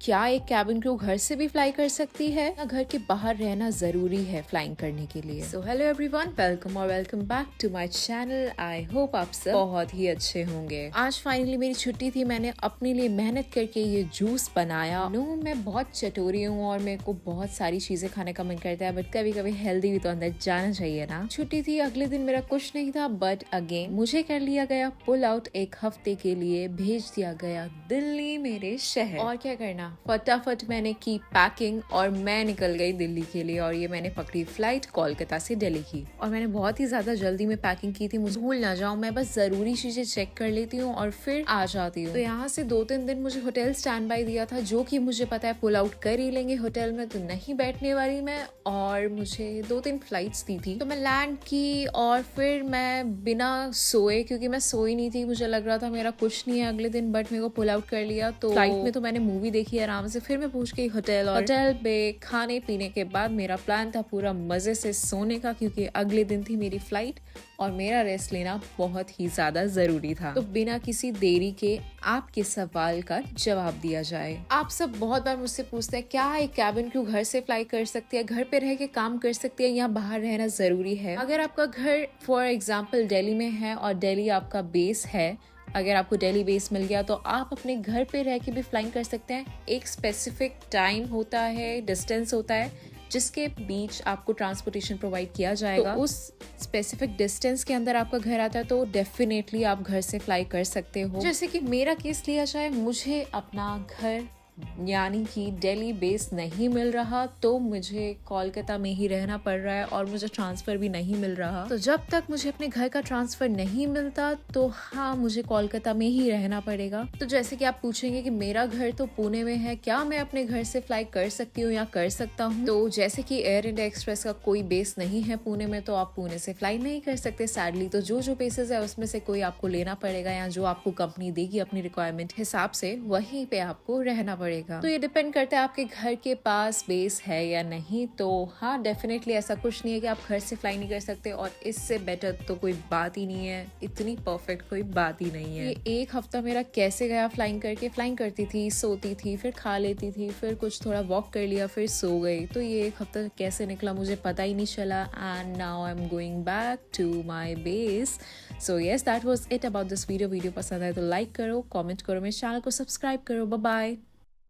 क्या एक cabin crew घर से भी फ्लाई कर सकती है या घर के बाहर रहना जरूरी है फ्लाइंग करने के लिए? सो हेलो एवरीवन, वेलकम और welcome back to my channel. I hope आप सब बहुत ही अच्छे होंगे। आज फाइनली मेरी छुट्टी थी, मैंने अपने लिए मेहनत करके ये जूस बनाया। नो, मैं बहुत चटोरी हूँ और मेरे को बहुत सारी चीजें खाने का मन करता है, बट कभी कभी हेल्दी भी तो अंदर जाना चाहिए ना। छुट्टी थी, अगले दिन मेरा कुछ नहीं था, बट अगेन मुझे कर लिया गया पुल आउट। एक हफ्ते के लिए भेज दिया गया दिल्ली, मेरे शहर। और क्या करना, फटाफट मैंने की पैकिंग और मैं निकल गई दिल्ली के लिए। और ये मैंने पकड़ी फ्लाइट कोलकाता से दिल्ली की। और मैंने बहुत ही ज्यादा जल्दी में पैकिंग की थी, मुझे भूल ना जाऊं, मैं बस जरूरी चीजें चेक कर लेती हूँ और फिर आ जाती हूँ। तो यहाँ से 2-3 दिन मुझे होटल स्टैंड बाय दिया था, जो कि मुझे पता है पुल आउट कर ही लेंगे होटल में, तो नहीं बैठने वाली मैं। और मुझे 2-3 फ्लाइट्स दी थी, तो मैं लैंड की और फिर मैं बिना सोए, क्योंकि मैं सोई नहीं थी, मुझे लग रहा था मेरा कुछ नहीं है अगले दिन, बट मेरे को पुल आउट कर लिया। तो फ्लाइट में तो मैंने मूवी देखी आराम से, फिर मैं पहुंच गई होटल। और होटल पे खाने पीने के बाद मेरा प्लान था पूरा मजे से सोने का, क्योंकि अगले दिन थी मेरी फ्लाइट और मेरा रेस्ट लेना बहुत ही ज्यादा जरूरी था। तो बिना किसी देरी के आपके सवाल का जवाब दिया जाए। आप सब बहुत बार मुझसे पूछते हैं क्या एक कैबिन क्रू घर से फ्लाई कर सकती है, घर पे रह के काम कर सकती है या बाहर रहना जरूरी है? अगर आपका घर फॉर एग्जाम्पल दिल्ली में है और दिल्ली आपका बेस है, अगर आपको दिल्ली बेस मिल गया तो आप अपने घर पे रह के भी फ्लाइंग कर सकते हैं। एक स्पेसिफिक टाइम होता है, डिस्टेंस होता है, जिसके बीच आपको ट्रांसपोर्टेशन प्रोवाइड किया जाएगा। तो उस स्पेसिफिक डिस्टेंस के अंदर आपका घर आता है, तो डेफिनेटली आप घर से फ्लाई कर सकते हो। जैसे कि मेरा केस लिया जाए, मुझे अपना घर यानी कि दिल्ली बेस नहीं मिल रहा, तो मुझे कोलकाता में ही रहना पड़ रहा है और मुझे ट्रांसफर भी नहीं मिल रहा। तो जब तक मुझे अपने घर का ट्रांसफर नहीं मिलता, तो हाँ, मुझे कोलकाता में ही रहना पड़ेगा। तो जैसे कि आप पूछेंगे कि मेरा घर तो पुणे में है, क्या मैं अपने घर से फ्लाई कर सकती हूँ या कर सकता हूँ? तो जैसे कि एयर इंडिया एक्सप्रेस का कोई बेस नहीं है पुणे में, तो आप पुणे से फ्लाई नहीं कर सकते सैडली। तो जो बेसेस है उसमें से कोई आपको लेना पड़ेगा, या जो आपको कंपनी देगी अपनी रिक्वायरमेंट हिसाब से, वहीं पे आपको रहना पड़ेगा। तो ये डिपेंड करता है आपके घर के पास बेस है या नहीं। तो हाँ, डेफिनेटली ऐसा कुछ नहीं है कि आप घर से फ्लाई नहीं कर सकते, और इससे बेटर तो कोई बात ही नहीं है, इतनी परफेक्ट कोई बात ही नहीं है। ये एक हफ्ता मेरा कैसे गया फ्लाइंग करके, फ्लाइंग करती थी, सोती थी, फिर खा लेती थी, फिर कुछ थोड़ा वॉक कर लिया, फिर सो गई। तो ये एक हफ्ता कैसे निकला मुझे पता ही नहीं चला। And now I am going back to my base. So yes, that was it about this video. Video पसंद आए तो लाइक करो, कमेंट करो, मेरे चैनल को सब्सक्राइब करो। Bye bye.